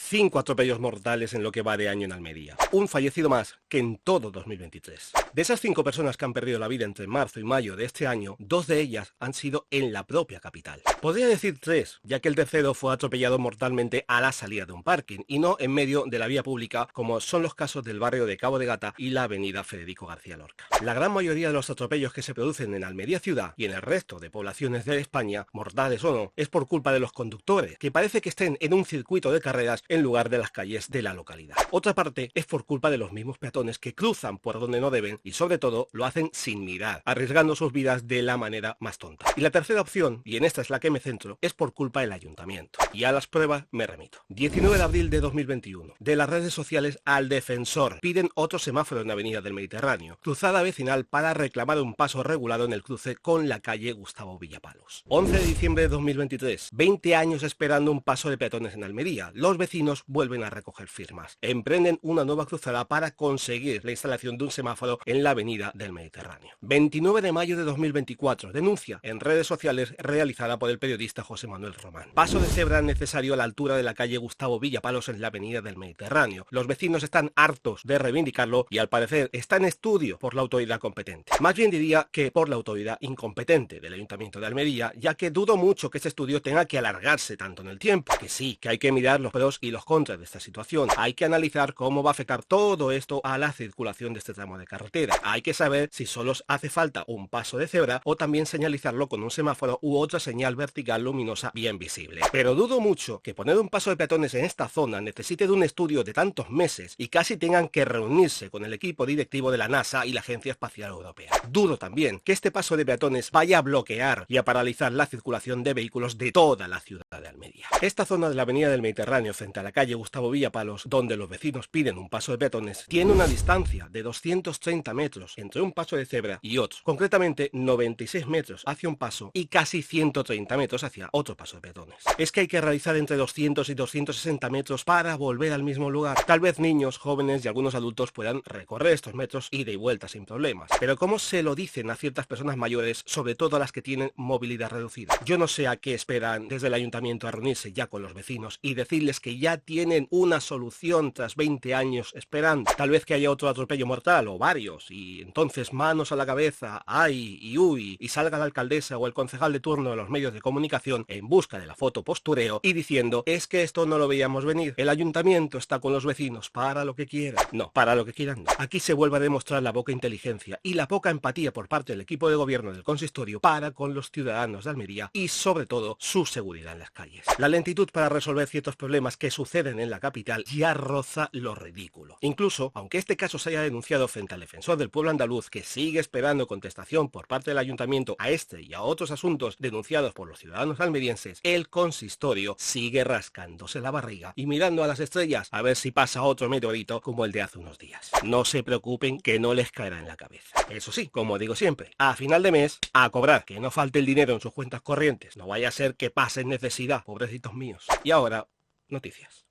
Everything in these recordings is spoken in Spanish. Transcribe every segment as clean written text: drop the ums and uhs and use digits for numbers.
5 atropellos mortales en lo que va de año en Almería. Un fallecido más que en todo 2023. De esas 5 personas que han perdido la vida entre marzo y mayo de este año, 2 de ellas han sido en la propia capital. Podría decir 3, ya que el tercero fue atropellado mortalmente a la salida de un parking y no en medio de la vía pública, como son los casos del barrio de Cabo de Gata y la avenida Federico García Lorca. La gran mayoría de los atropellos que se producen en Almería ciudad y en el resto de poblaciones de España, mortales o no, es por culpa de los conductores, que parece que estén en un circuito de carreras en lugar de las calles de la localidad. Otra parte es por culpa de los mismos peatones que cruzan por donde no deben y sobre todo lo hacen sin mirar, arriesgando sus vidas de la manera más tonta. Y la tercera opción, y en esta es la que me centro, es por culpa del ayuntamiento. Y a las pruebas me remito. 19 de abril de 2021. De las redes sociales al Defensor. Piden otro semáforo en Avenida del Mediterráneo. Cruzada vecinal para reclamar un paso regulado en el cruce con la calle Gustavo Villapalos. 11 de diciembre de 2023. 20 años esperando un paso de peatones en Almería. Los vecinos vuelven a recoger firmas. Emprenden una nueva cruzada para conseguir la instalación de un semáforo en la Avenida del Mediterráneo. 29 de mayo de 2024. Denuncia en redes sociales realizada por el periodista José Manuel Román. Paso de cebra necesario a la altura de la calle Gustavo Villapalos en la Avenida del Mediterráneo. Los vecinos están hartos de reivindicarlo y al parecer está en estudio por la autoridad competente. Más bien diría que por la autoridad incompetente del Ayuntamiento de Almería, ya que dudo mucho que este estudio tenga que alargarse tanto en el tiempo. Que sí, que hay que mirar los pros y los contras de esta situación. Hay que analizar cómo va a afectar todo esto a la circulación de este tramo de carretera. Hay que saber si solo hace falta un paso de cebra o también señalizarlo con un semáforo u otra señal vertical luminosa bien visible. Pero dudo mucho que poner un paso de peatones en esta zona necesite de un estudio de tantos meses y casi tengan que reunirse con el equipo directivo de la NASA y la Agencia Espacial Europea. Dudo también que este paso de peatones vaya a bloquear y a paralizar la circulación de vehículos de toda la ciudad de Almería. Esta zona de la Avenida del Mediterráneo frente a la calle Gustavo Villapalos, donde los vecinos piden un paso de peatones, tiene una distancia de 230 metros entre un paso de cebra y otro. Concretamente 96 metros hacia un paso y casi 130 metros hacia otro paso de peatones. Es que hay que realizar entre 200 y 260 metros para volver al mismo lugar. Tal vez niños, jóvenes y algunos adultos puedan recorrer estos metros ida y vuelta sin problemas. Pero ¿cómo se lo dicen a ciertas personas mayores, sobre todo a las que tienen movilidad reducida? Yo no sé a qué esperan desde el ayuntamiento a reunirse ya con los vecinos y decirles que ya tienen una solución tras 20 años esperando. Tal vez que haya otro atropello mortal o varios y entonces manos a la cabeza, ay y uy, y salga la alcaldesa o el concejal de turno de los medios de comunicación en busca de la foto postureo y diciendo es que esto no lo veíamos venir, el ayuntamiento está con los vecinos para lo que quieran. No, para lo que quieran no. Aquí se vuelve a demostrar la poca inteligencia y la poca empatía por parte del equipo de gobierno del consistorio para con los ciudadanos de Almería y sobre todo su seguridad en las calles. La lentitud para resolver ciertos problemas que suceden en la capital ya roza lo ridículo. Incluso, aunque este caso se haya denunciado frente al defensor del pueblo andaluz que sigue esperando contestación por parte del ayuntamiento a este y a otros asuntos denunciados por los ciudadanos almerienses, el consistorio sigue rascándose la barriga y mirando a las estrellas a ver si pasa otro meteorito como el de hace unos días. No se preocupen que no les caerá en la cabeza. Eso sí, como digo siempre, a final de mes, a cobrar, que no falte el dinero en sus cuentas corrientes. No vaya a ser que pasen necesidad, pobrecitos míos. Y ahora, noticias.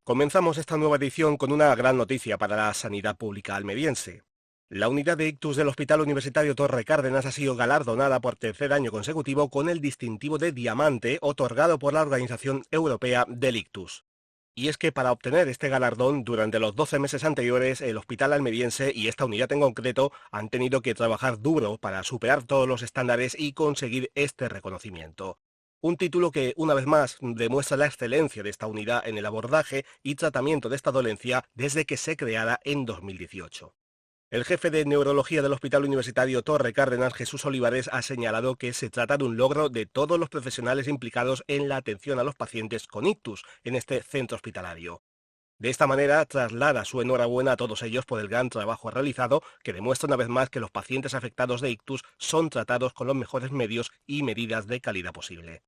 Comenzamos esta nueva edición con una gran noticia para la sanidad pública almeriense. La unidad de ictus del Hospital Universitario Torre Cárdenas ha sido galardonada por tercer año consecutivo con el distintivo de diamante otorgado por la Organización Europea del Ictus. Y es que para obtener este galardón, durante los 12 meses anteriores, el hospital almeriense y esta unidad en concreto han tenido que trabajar duro para superar todos los estándares y conseguir este reconocimiento. Un título que, una vez más, demuestra la excelencia de esta unidad en el abordaje y tratamiento de esta dolencia desde que se creara en 2018. El jefe de neurología del Hospital Universitario Torre Cárdenas, Jesús Olivares, ha señalado que se trata de un logro de todos los profesionales implicados en la atención a los pacientes con ictus en este centro hospitalario. De esta manera, traslada su enhorabuena a todos ellos por el gran trabajo realizado, que demuestra una vez más que los pacientes afectados de ictus son tratados con los mejores medios y medidas de calidad posible.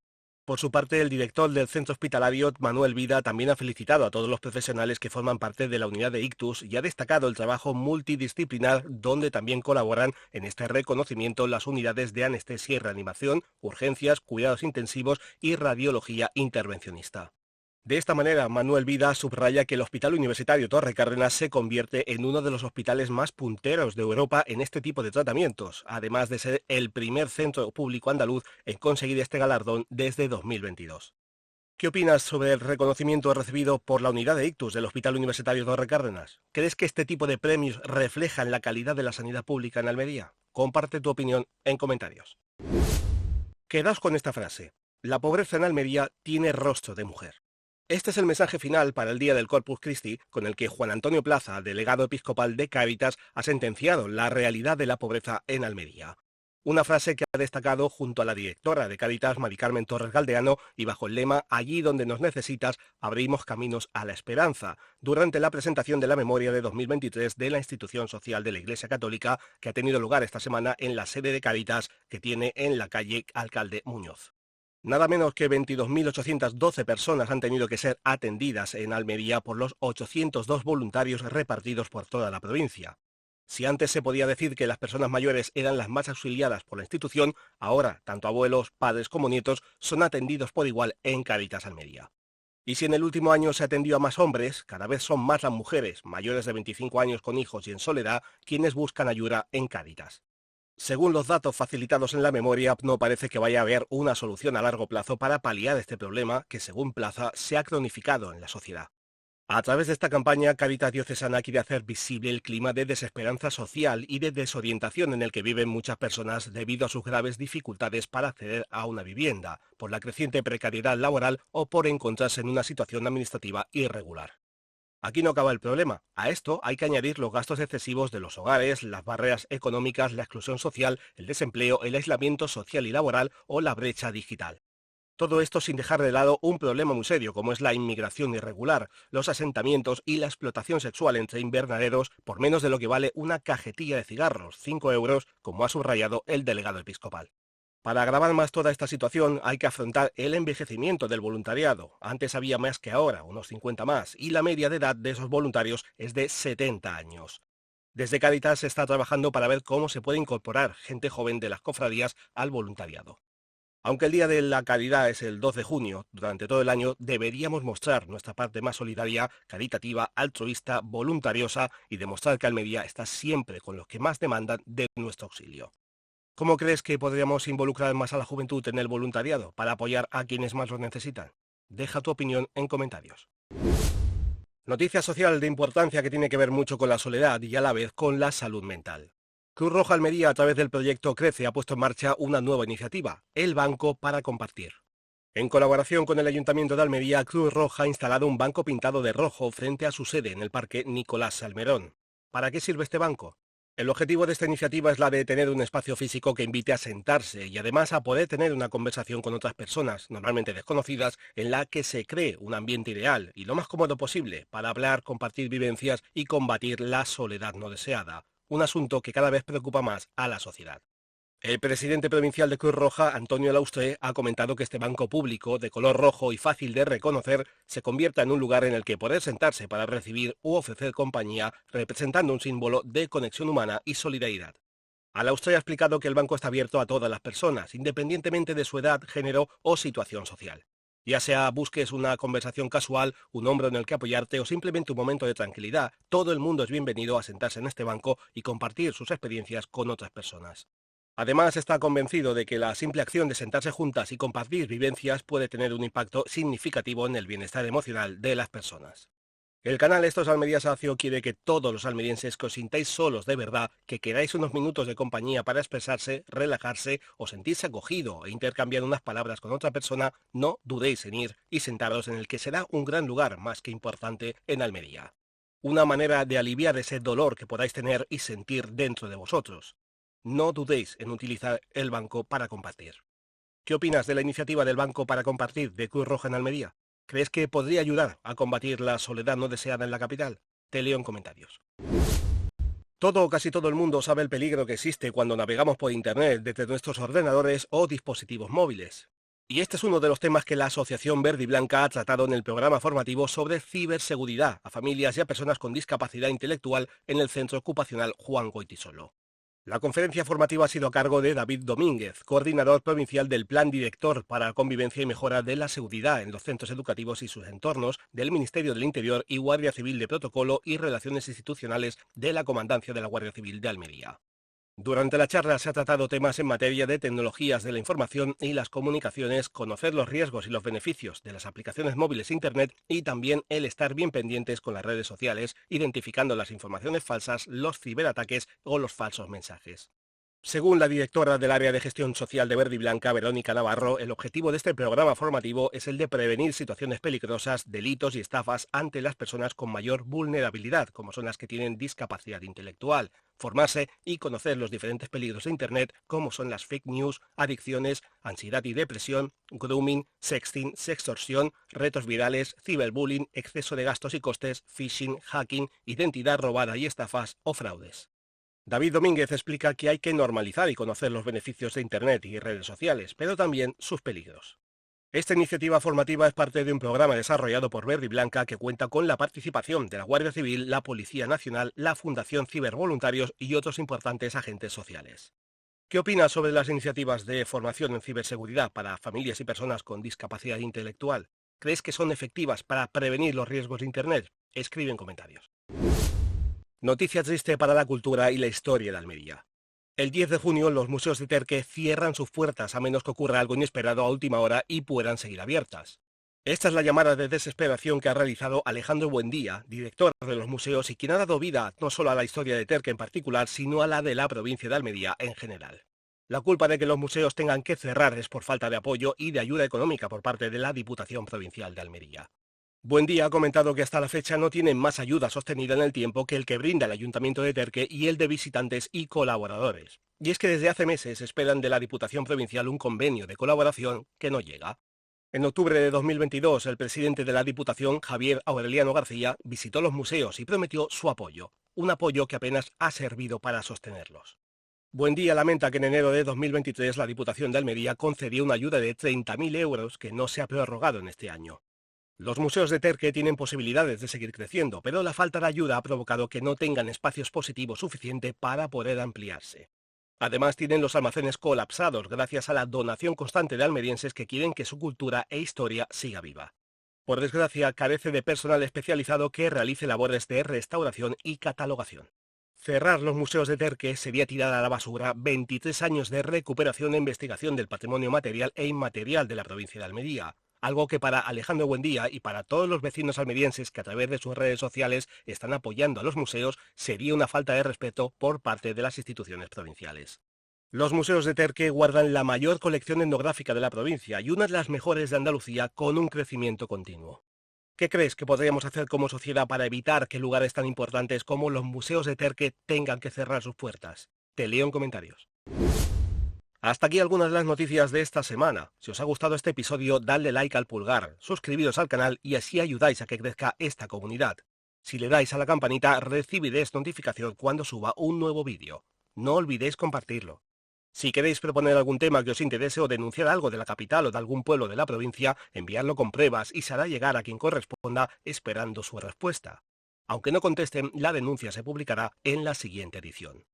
Por su parte, el director del centro hospitalario, Manuel Vida, también ha felicitado a todos los profesionales que forman parte de la unidad de ictus y ha destacado el trabajo multidisciplinar donde también colaboran en este reconocimiento las unidades de anestesia y reanimación, urgencias, cuidados intensivos y radiología intervencionista. De esta manera, Manuel Vida subraya que el Hospital Universitario Torre Cárdenas se convierte en uno de los hospitales más punteros de Europa en este tipo de tratamientos, además de ser el primer centro público andaluz en conseguir este galardón desde 2022. ¿Qué opinas sobre el reconocimiento recibido por la unidad de ictus del Hospital Universitario Torre Cárdenas? ¿Crees que este tipo de premios reflejan la calidad de la sanidad pública en Almería? Comparte tu opinión en comentarios. Quedaos con esta frase. La pobreza en Almería tiene rostro de mujer. Este es el mensaje final para el Día del Corpus Christi, con el que Juan Antonio Plaza, delegado episcopal de Cáritas, ha sentenciado la realidad de la pobreza en Almería. Una frase que ha destacado junto a la directora de Cáritas, Mari Carmen Torres Galdeano, y bajo el lema «Allí donde nos necesitas, abrimos caminos a la esperanza», durante la presentación de la memoria de 2023 de la institución social de la Iglesia Católica, que ha tenido lugar esta semana en la sede de Cáritas, que tiene en la calle Alcalde Muñoz. Nada menos que 22.812 personas han tenido que ser atendidas en Almería por los 802 voluntarios repartidos por toda la provincia. Si antes se podía decir que las personas mayores eran las más auxiliadas por la institución, ahora tanto abuelos, padres como nietos son atendidos por igual en Cáritas Almería. Y si en el último año se atendió a más hombres, cada vez son más las mujeres mayores de 25 años con hijos y en soledad quienes buscan ayuda en Cáritas. Según los datos facilitados en la memoria, no parece que vaya a haber una solución a largo plazo para paliar este problema que, según Plaza, se ha cronificado en la sociedad. A través de esta campaña, Cáritas Diocesana quiere hacer visible el clima de desesperanza social y de desorientación en el que viven muchas personas debido a sus graves dificultades para acceder a una vivienda, por la creciente precariedad laboral o por encontrarse en una situación administrativa irregular. Aquí no acaba el problema. A esto hay que añadir los gastos excesivos de los hogares, las barreras económicas, la exclusión social, el desempleo, el aislamiento social y laboral o la brecha digital. Todo esto sin dejar de lado un problema muy serio como es la inmigración irregular, los asentamientos y la explotación sexual entre invernaderos por menos de lo que vale una cajetilla de cigarros, 5 euros, como ha subrayado el delegado episcopal. Para agravar más toda esta situación hay que afrontar el envejecimiento del voluntariado. Antes había más que ahora, unos 50 más, y la media de edad de esos voluntarios es de 70 años. Desde Cáritas se está trabajando para ver cómo se puede incorporar gente joven de las cofradías al voluntariado. Aunque el Día de la Caridad es el 2 de junio, durante todo el año deberíamos mostrar nuestra parte más solidaria, caritativa, altruista, voluntariosa y demostrar que Almería está siempre con los que más demandan de nuestro auxilio. ¿Cómo crees que podríamos involucrar más a la juventud en el voluntariado para apoyar a quienes más lo necesitan? Deja tu opinión en comentarios. Noticia social de importancia que tiene que ver mucho con la soledad y a la vez con la salud mental. Cruz Roja Almería, a través del proyecto Crece, ha puesto en marcha una nueva iniciativa, el Banco para Compartir. En colaboración con el Ayuntamiento de Almería, Cruz Roja ha instalado un banco pintado de rojo frente a su sede en el Parque Nicolás Salmerón. ¿Para qué sirve este banco? El objetivo de esta iniciativa es la de tener un espacio físico que invite a sentarse y además a poder tener una conversación con otras personas, normalmente desconocidas, en la que se cree un ambiente ideal y lo más cómodo posible para hablar, compartir vivencias y combatir la soledad no deseada, un asunto que cada vez preocupa más a la sociedad. El presidente provincial de Cruz Roja, Antonio Laustre, ha comentado que este banco público, de color rojo y fácil de reconocer, se convierta en un lugar en el que poder sentarse para recibir u ofrecer compañía, representando un símbolo de conexión humana y solidaridad. Laustre ha explicado que el banco está abierto a todas las personas, independientemente de su edad, género o situación social. Ya sea busques una conversación casual, un hombro en el que apoyarte o simplemente un momento de tranquilidad, todo el mundo es bienvenido a sentarse en este banco y compartir sus experiencias con otras personas. Además, está convencido de que la simple acción de sentarse juntas y compartir vivencias puede tener un impacto significativo en el bienestar emocional de las personas. El canal Estos Almería Sacio quiere que todos los almerienses que os sintáis solos de verdad, que queráis unos minutos de compañía para expresarse, relajarse o sentirse acogido e intercambiar unas palabras con otra persona, no dudéis en ir y sentaros en el que será un gran lugar más que importante en Almería. Una manera de aliviar ese dolor que podáis tener y sentir dentro de vosotros. No dudéis en utilizar el banco para compartir. ¿Qué opinas de la iniciativa del Banco para Compartir de Cruz Roja en Almería? ¿Crees que podría ayudar a combatir la soledad no deseada en la capital? Te leo en comentarios. Todo o casi todo el mundo sabe el peligro que existe cuando navegamos por Internet desde nuestros ordenadores o dispositivos móviles. Y este es uno de los temas que la Asociación Verde y Blanca ha tratado en el programa formativo sobre ciberseguridad a familias y a personas con discapacidad intelectual en el Centro Ocupacional Juan Goytisolo. La conferencia formativa ha sido a cargo de David Domínguez, coordinador provincial del Plan Director para la Convivencia y Mejora de la Seguridad en los Centros Educativos y sus entornos del Ministerio del Interior y Guardia Civil de Protocolo y Relaciones Institucionales de la Comandancia de la Guardia Civil de Almería. Durante la charla se ha tratado temas en materia de tecnologías de la información y las comunicaciones, conocer los riesgos y los beneficios de las aplicaciones móviles e Internet y también el estar bien pendientes con las redes sociales, identificando las informaciones falsas, los ciberataques o los falsos mensajes. Según la directora del Área de Gestión Social de Verde y Blanca, Verónica Navarro, el objetivo de este programa formativo es el de prevenir situaciones peligrosas, delitos y estafas ante las personas con mayor vulnerabilidad, como son las que tienen discapacidad intelectual, formarse y conocer los diferentes peligros de Internet, como son las fake news, adicciones, ansiedad y depresión, grooming, sexting, sextorsión, retos virales, ciberbullying, exceso de gastos y costes, phishing, hacking, identidad robada y estafas o fraudes. David Domínguez explica que hay que normalizar y conocer los beneficios de Internet y redes sociales, pero también sus peligros. Esta iniciativa formativa es parte de un programa desarrollado por Verde y Blanca que cuenta con la participación de la Guardia Civil, la Policía Nacional, la Fundación Cibervoluntarios y otros importantes agentes sociales. ¿Qué opinas sobre las iniciativas de formación en ciberseguridad para familias y personas con discapacidad intelectual? ¿Crees que son efectivas para prevenir los riesgos de Internet? Escribe en comentarios. Noticia triste para la cultura y la historia de Almería. El 10 de junio los museos de Terque cierran sus puertas a menos que ocurra algo inesperado a última hora y puedan seguir abiertas. Esta es la llamada de desesperación que ha realizado Alejandro Buendía, director de los museos y quien ha dado vida no solo a la historia de Terque en particular, sino a la de la provincia de Almería en general. La culpa de que los museos tengan que cerrar es por falta de apoyo y de ayuda económica por parte de la Diputación Provincial de Almería. Buendía ha comentado que hasta la fecha no tienen más ayuda sostenida en el tiempo que el que brinda el Ayuntamiento de Terque y el de visitantes y colaboradores. Y es que desde hace meses esperan de la Diputación Provincial un convenio de colaboración que no llega. En octubre de 2022, el presidente de la Diputación, Javier Aureliano García, visitó los museos y prometió su apoyo, un apoyo que apenas ha servido para sostenerlos. Buendía lamenta que en enero de 2023 la Diputación de Almería concedió una ayuda de 30.000 euros que no se ha prorrogado en este año. Los museos de Terque tienen posibilidades de seguir creciendo, pero la falta de ayuda ha provocado que no tengan espacio expositivo suficiente para poder ampliarse. Además, tienen los almacenes colapsados gracias a la donación constante de almerienses que quieren que su cultura e historia siga viva. Por desgracia, carece de personal especializado que realice labores de restauración y catalogación. Cerrar los museos de Terque sería tirar a la basura 23 años de recuperación e investigación del patrimonio material e inmaterial de la provincia de Almería. Algo que para Alejandro Buendía y para todos los vecinos almerienses que a través de sus redes sociales están apoyando a los museos sería una falta de respeto por parte de las instituciones provinciales. Los museos de Terque guardan la mayor colección etnográfica de la provincia y una de las mejores de Andalucía con un crecimiento continuo. ¿Qué crees que podríamos hacer como sociedad para evitar que lugares tan importantes como los museos de Terque tengan que cerrar sus puertas? Te leo en comentarios. Hasta aquí algunas de las noticias de esta semana. Si os ha gustado este episodio, dadle like al pulgar, suscribiros al canal y así ayudáis a que crezca esta comunidad. Si le dais a la campanita, recibiréis notificación cuando suba un nuevo vídeo. No olvidéis compartirlo. Si queréis proponer algún tema que os interese o denunciar algo de la capital o de algún pueblo de la provincia, enviadlo con pruebas y se hará llegar a quien corresponda esperando su respuesta. Aunque no contesten, la denuncia se publicará en la siguiente edición.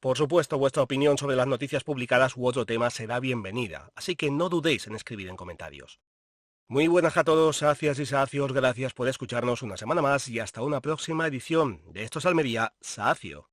Por supuesto, vuestra opinión sobre las noticias publicadas u otro tema será bienvenida, así que no dudéis en escribir en comentarios. Muy buenas a todos, sacias y sacios, gracias por escucharnos una semana más y hasta una próxima edición de Esto es Almería, Sacio.